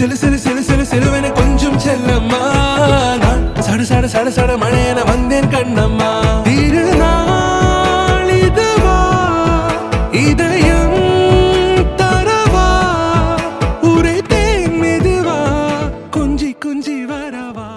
சிலு சிலு சிலு சிலு சிலுவென கொஞ்சம் செல்லம்மா நான் சட சட சட சட மழையென வந்தேன் கண்ணம்மா திருநாள் இதுவா இதயம் தரவா உரைத்தேன் மெதுவா கொஞ்சி கொஞ்சி வரவா